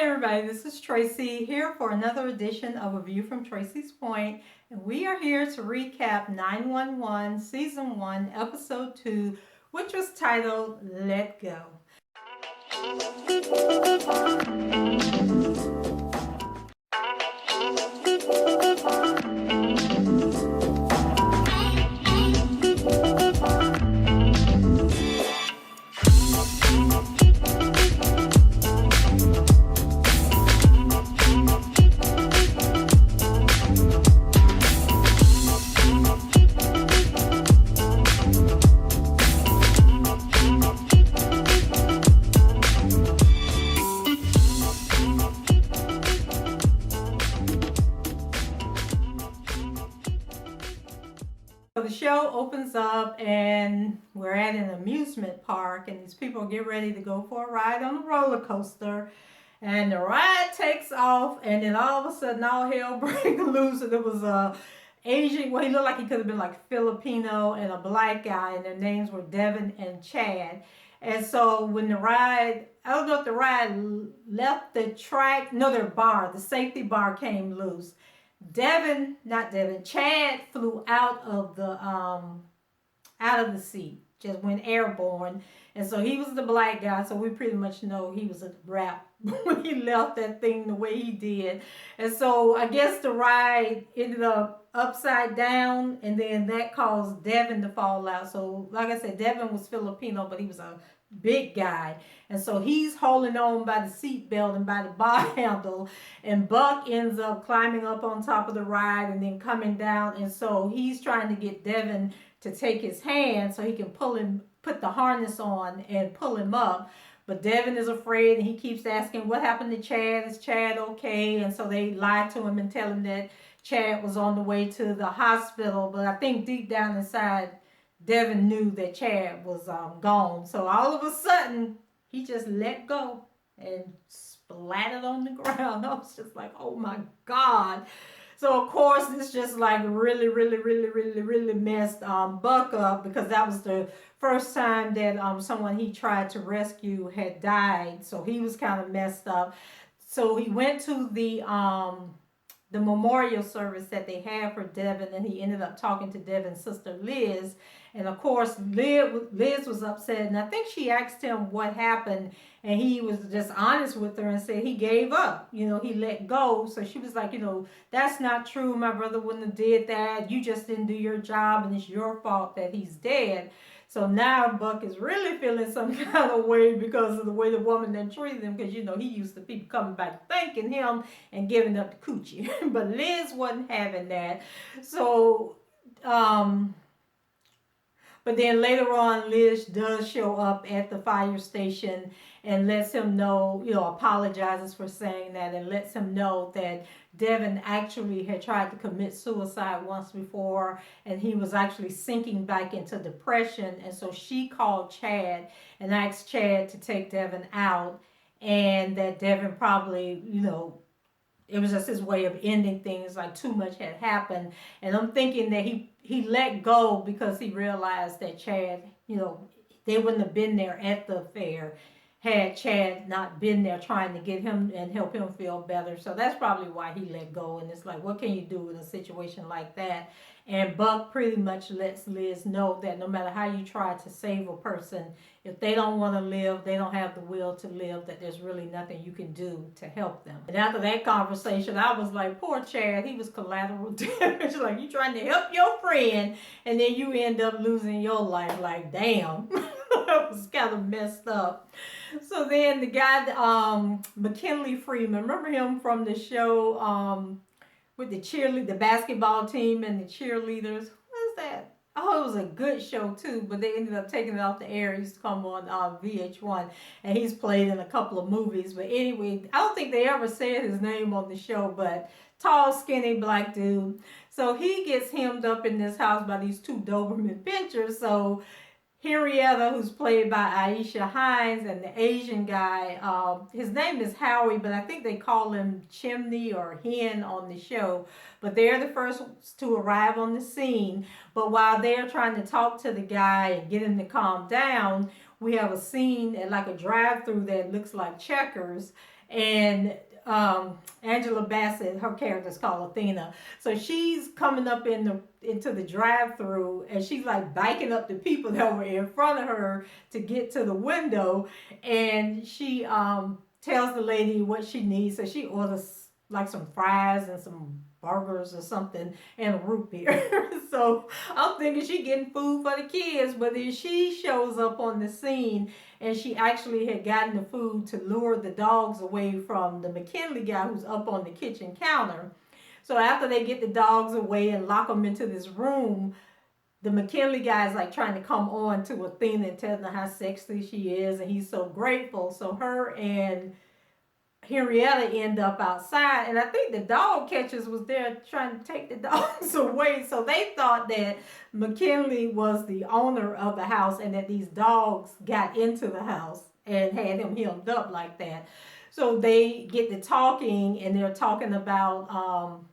Hey everybody, this is Tracy here for another edition of A View from Tracy's Point, and we are here to recap 911 Season 1, Episode 2, which was titled Let Go. So the show opens up and we're at an amusement park and these people get ready to go for a ride on a roller coaster, and the ride takes off and then all of a sudden all hell breaks loose, and there was a Asian, well, he looked like he could have been like Filipino, and a black guy, and their names were Devin and Chad. And so when the ride, I don't know if the ride left the track, no, their bar, the safety bar came loose. Chad flew out of the seat, just went airborne. And so he was the black guy, so we pretty much know he was a rap when he left that thing the way he did. And so I guess the ride ended up upside down, and then that caused Devin to fall out. So like I said, Devin was Filipino, but he was a big guy, and so he's holding on by the seat belt and by the bar handle, and Buck ends up climbing up on top of the ride and then coming down, and so he's trying to get Devin to take his hand so he can put the harness on and pull him up. But Devin is afraid, and he keeps asking, what happened to Chad? Is Chad okay? And so they lie to him and tell him that Chad was on the way to the hospital. But I think deep down inside, Devin knew that Chad was gone. So all of a sudden, he just let go and splattered on the ground. I was just like, oh my God. So of course, this just like really messed Buck up, because that was the first time that someone he tried to rescue had died. So he was kind of messed up. So he went to the memorial service that they had for Devin, and he ended up talking to Devin's sister Liz. And of course, Liz was upset, and I think she asked him what happened, and he was just honest with her and said he gave up. He let go. So she was like, that's not true. My brother wouldn't have did that. You just didn't do your job, and it's your fault that he's dead. So now Buck is really feeling some kind of way because of the way the woman then treated him, because, he used to people coming back thanking him and giving up the coochie. But Liz wasn't having that. So, but then later on, Liz does show up at the fire station and lets him know, apologizes for saying that, and lets him know that Devin actually had tried to commit suicide once before, and he was actually sinking back into depression. And so she called Chad and asked Chad to take Devin out, and that Devin probably, it was just his way of ending things, like too much had happened. And I'm thinking that he let go because he realized that Chad, they wouldn't have been there at the fair had Chad not been there trying to get him and help him feel better. So that's probably why he let go. And it's like, what can you do in a situation like that? And Buck pretty much lets Liz know that no matter how you try to save a person, if they don't want to live, they don't have the will to live, that there's really nothing you can do to help them. And after that conversation, I was like, poor Chad, he was collateral damage. Like, you trying to help your friend, and then you end up losing your life. Like, damn. That was kind of messed up. So then the guy, McKinley Freeman, remember him from the show with the basketball team and the cheerleaders? What is that? Oh, it was a good show too, but they ended up taking it off the air. He used to come on VH1, and he's played in a couple of movies. But anyway, I don't think they ever said his name on the show, but tall, skinny black dude. So he gets hemmed up in this house by these two Doberman pinchers. So Henrietta, who's played by Aisha Hines, and the Asian guy, his name is Howie, but I think they call him Chimney or Hen on the show. But they're the first to arrive on the scene. But while they're trying to talk to the guy and get him to calm down, we have a scene at like a drive-through that looks like Checkers. and Angela Bassett, her character's called Athena. So she's coming up into the drive-through, and she's like biking up the people that were in front of her to get to the window, and she tells the lady what she needs. So she orders like some fries and some burgers or something and a root beer. So I'm thinking she getting food for the kids, but then she shows up on the scene, and she actually had gotten the food to lure the dogs away from the McKinley guy who's up on the kitchen counter. So after they get the dogs away and lock them into this room, the McKinley guy is like trying to come on to Athena and telling her how sexy she is, and he's so grateful. So her and Henrietta end up outside, and I think the dog catchers was there trying to take the dogs away. So they thought that McKinley was the owner of the house and that these dogs got into the house and had him hemmed up like that. So they get to talking, and they're talking about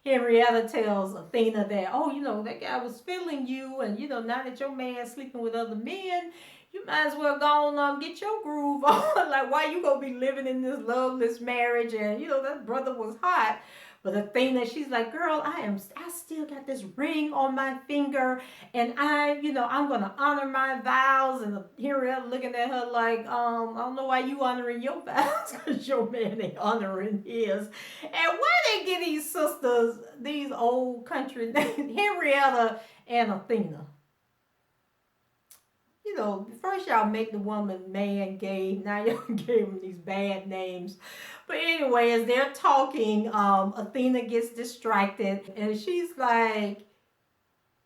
Henrietta tells Athena that, oh, that guy was feeling you, and now that your man's sleeping with other men, you might as well go on get your groove on. Like, why you gonna be living in this loveless marriage? And that brother was hot. But Athena, she's like, girl, I still got this ring on my finger, and I'm gonna honor my vows. And Henrietta looking at her like, I don't know why you honoring your vows, because your man ain't honoring his. And why they get these sisters, these old country names, Henrietta and Athena? First y'all make the woman man gay, now y'all gave them these bad names. But anyway, as they're talking, Athena gets distracted, and she's like,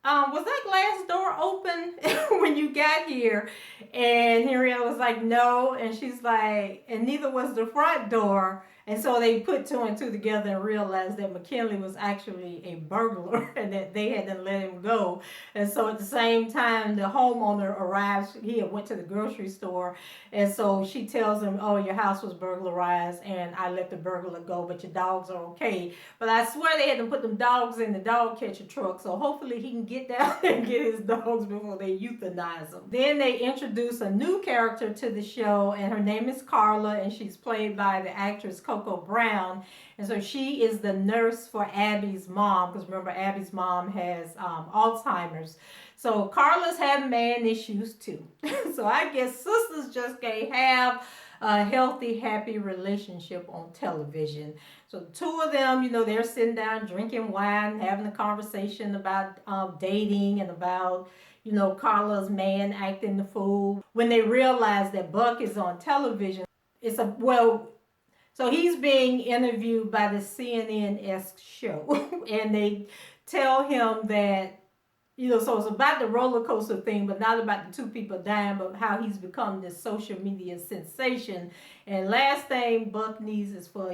was that glass door open when you got here? And Henrietta was like, no. And she's like, and neither was the front door. And so they put two and two together and realized that McKinley was actually a burglar and that they had to let him go. And so at the same time, the homeowner arrives. He had went to the grocery store. And so she tells him, oh, your house was burglarized and I let the burglar go, but your dogs are okay. But I swear they had to put them dogs in the dog catcher truck. So hopefully he can get down there and get his dogs before they euthanize them. Then they introduce a new character to the show, and her name is Carla, and she's played by the actress Coco Brown. And so she is the nurse for Abby's mom, because remember Abby's mom has Alzheimer's. So Carla's having man issues too. So I guess sisters just can't have a healthy, happy relationship on television. So the two of them, they're sitting down drinking wine, having a conversation about dating and about Carla's man acting the fool. When they realize that Buck is on television, so he's being interviewed by the CNN-esque show, and they tell him that, so it's about the roller coaster thing, but not about the two people dying, but how he's become this social media sensation. And last thing Buck needs is for,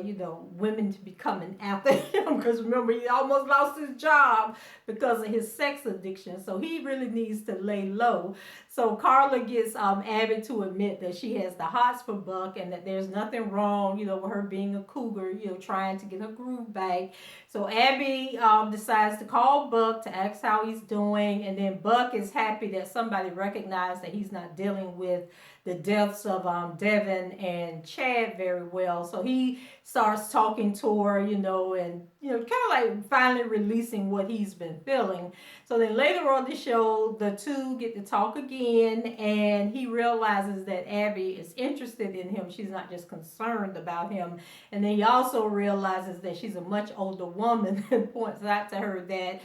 women to be coming after him, because remember, he almost lost his job because of his sex addiction. So he really needs to lay low. So Carla gets Abby to admit that she has the hots for Buck and that there's nothing wrong, with her being a cougar, trying to get her groove back. So Abby decides to call Buck to ask how he's doing, and then Buck is happy that somebody recognized that he's not dealing with the deaths of Devin and Chad very well. So he starts talking to her, and kind of like finally releasing what he's been feeling. So then later on the show, the two get to talk again, and he realizes that Abby is interested in him. She's not just concerned about him. And then he also realizes that she's a much older woman and points out to her that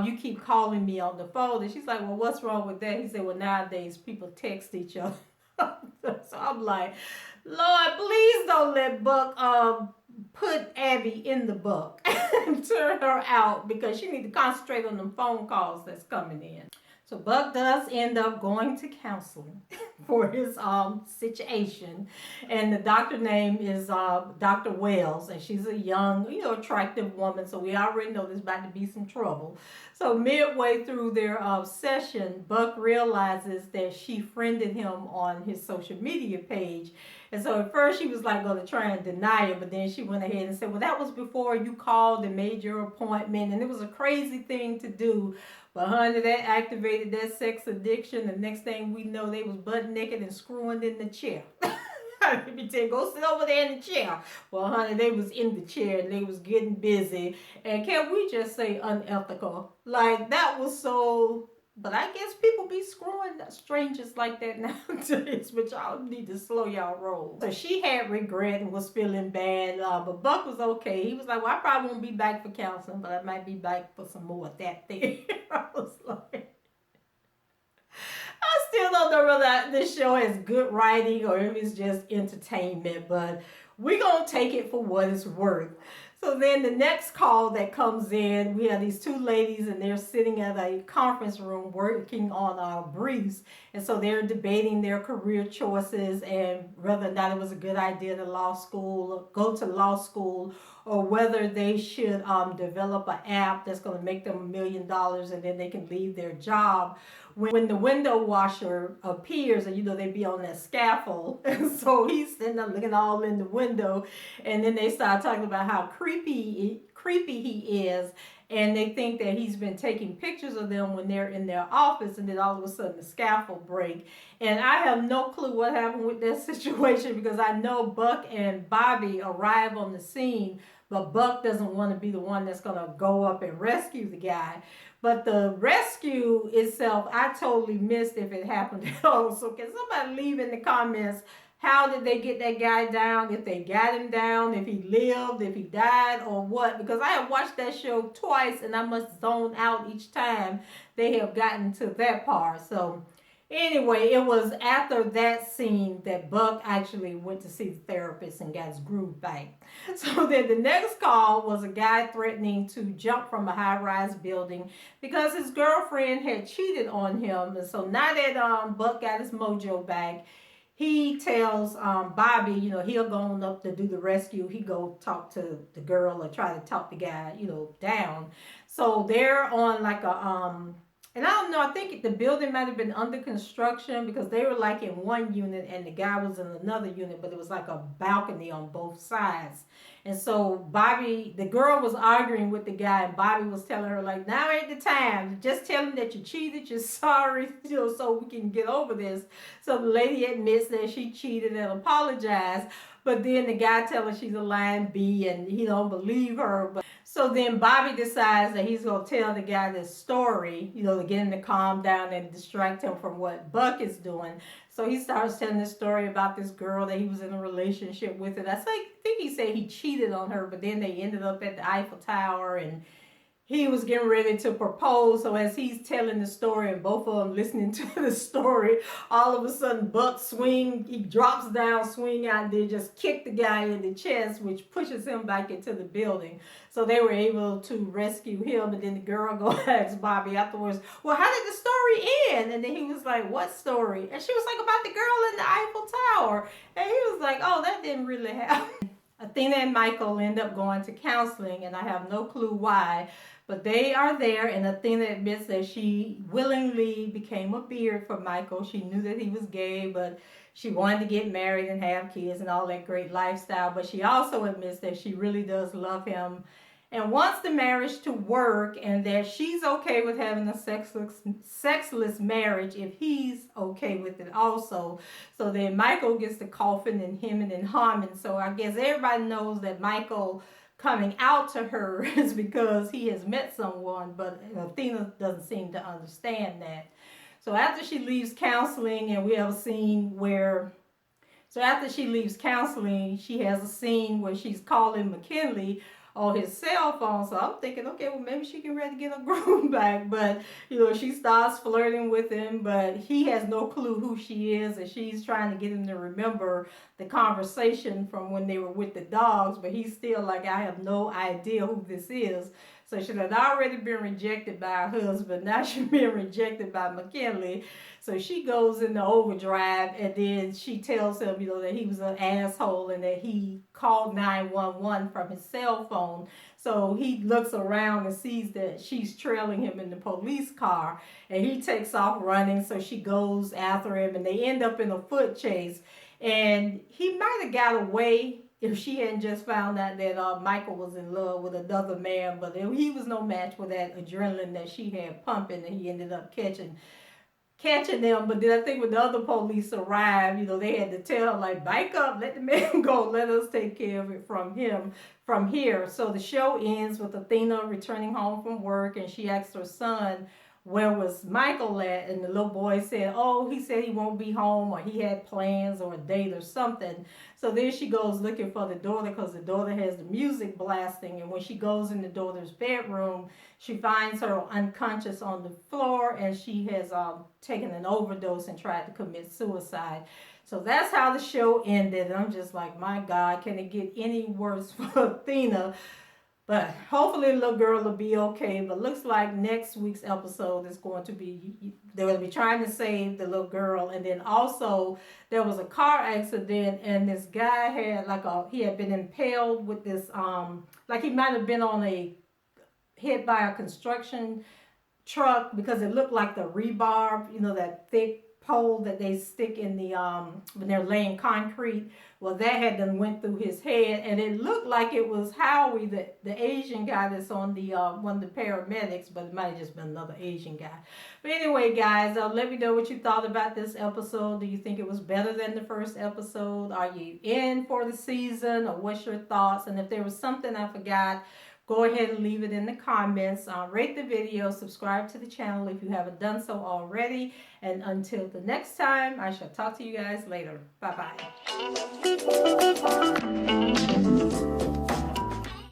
you keep calling me on the phone. And she's like, well, what's wrong with that? He said, well, nowadays people text each other. So I'm like, Lord, please don't let Buck put Abby in the book and turn her out, because she need to concentrate on them phone calls that's coming in. So Buck does end up going to counseling for his situation, and the doctor name is Dr. Wells, and she's a young, attractive woman. So we already know there's about to be some trouble. So midway through their session, Buck realizes that she friended him on his social media page. And so at first she was like going to try and deny it, but then she went ahead and said, well, that was before you called and made your appointment, and it was a crazy thing to do. But honey, that activated that sex addiction. The next thing we know, they was butt naked and screwing in the chair. Let me tell you, go sit over there in the chair. Well, honey, they was in the chair and they was getting busy. And can we just say unethical? Like, that was so... But I guess people be screwing strangers like that nowadays, but y'all need to slow y'all roll. So she had regret and was feeling bad, but Buck was okay. He was like, well, I probably won't be back for counseling, but I might be back for some more of that thing. I was like... I still don't know whether this show has good writing or if it's just entertainment, but we're going to take it for what it's worth. So then the next call that comes in, we have these two ladies and they're sitting at a conference room working on briefs. And so they're debating their career choices and whether or not it was a good idea to go to law school, or whether they should develop an app that's going to make them $1 million and then they can leave their job when the window washer appears, and they be on that scaffold. And so he's sitting there looking all in the window, and then they start talking about how creepy he is, and they think that he's been taking pictures of them when they're in their office, and then all of a sudden the scaffold break. And I have no clue what happened with that situation, because I know Buck and Bobby arrive on the scene, but Buck doesn't want to be the one that's going to go up and rescue the guy. But the rescue itself, I totally missed if it happened at all. So can somebody leave in the comments, how did they get that guy down? If they got him down, if he lived, if he died, or what? Because I have watched that show twice and I must zone out each time they have gotten to that part. So anyway, it was after that scene that Buck actually went to see the therapist and got his groove back. So then the next call was a guy threatening to jump from a high-rise building because his girlfriend had cheated on him. And so now that Buck got his mojo back, he tells Bobby, he'll go on up to do the rescue. He go talk to the girl or try to talk the guy, down. So they're on like a and I don't know, I think the building might have been under construction, because they were like in one unit and the guy was in another unit, but it was like a balcony on both sides. And so Bobby, the girl was arguing with the guy, and Bobby was telling her, like, now ain't the time. Just tell him that you cheated, you're sorry, so we can get over this. So the lady admits that she cheated and apologized. But then the guy tells her she's a lying bee and he don't believe her. So then Bobby decides that he's going to tell the guy this story, to get him to calm down and distract him from what Buck is doing. So he starts telling this story about this girl that he was in a relationship with. And I think he said he cheated on her, but then they ended up at the Eiffel Tower and he was getting ready to propose. So as he's telling the story and both of them listening to the story, all of a sudden Buck he drops down, swing out, and then just kick the guy in the chest, which pushes him back into the building. So they were able to rescue him. And then the girl go ask Bobby afterwards, well, how did the story end? And then he was like, what story? And she was like, about the girl in the Eiffel Tower. And he was like, oh, that didn't really happen. Athena and Michael end up going to counseling, and I have no clue why. But they are there, and Athena admits that she willingly became a beard for Michael. She knew that he was gay, but she wanted to get married and have kids and all that great lifestyle. But she also admits that she really does love him and wants the marriage to work, and that she's okay with having a sexless marriage if he's okay with it also. So then Michael gets to coughing and hemming and humming. So I guess everybody knows that Michael coming out to her is because he has met someone, but Athena doesn't seem to understand that. So after she leaves counseling, and we have a scene where, so after she leaves counseling, she has a scene where she's calling McKinley on his cell phone. So I'm thinking, okay, well, maybe she can ready to get her groove back. But, she starts flirting with him, but he has no clue who she is, and she's trying to get him to remember the conversation from when they were with the dogs, but he's still like, I have no idea who this is. So she had already been rejected by her husband. Now she's being rejected by McKinley. So she goes into overdrive, and then she tells him, that he was an asshole and that he called 911 from his cell phone. So he looks around and sees that she's trailing him in the police car, and he takes off running. So she goes after him, and they end up in a foot chase. And he might have got away if she hadn't just found out that Michael was in love with another man, but he was no match for that adrenaline that she had pumping, and he ended up catching catching them. But then I think when the other police arrived, you know, they had to tell like, back up, let the man go, let us take care of it from here. So the show ends with Athena returning home from work, and she asks her son, where was Michael at? And the little boy said, oh, he said he won't be home, or he had plans or a date or something. So then she goes looking for the daughter, because the daughter has the music blasting. And when she goes in the daughter's bedroom, she finds her unconscious on the floor, and she has taken an overdose and tried to commit suicide. So that's how the show ended. And I'm just like, my God, can it get any worse for Athena? But hopefully the little girl will be okay. But looks like next week's episode is going to be, they're going to be trying to save the little girl. And then also there was a car accident, and this guy had he had been impaled with this, like he might have been hit by a construction truck, because it looked like the rebar, you know, that thick pole that they stick in the when they're laying concrete. Well, that had done went through his head, and it looked like it was Howie, the Asian guy that's on the one of the paramedics, but it might have just been another Asian guy. But anyway, guys, let me know what you thought about this episode. Do you think it was better than the first episode? Are you in for the season, or what's your thoughts? And if there was something I forgot, go ahead and leave it in the comments. Rate the video, subscribe to the channel if you haven't done so already. And until the next time, I shall talk to you guys later. Bye-bye.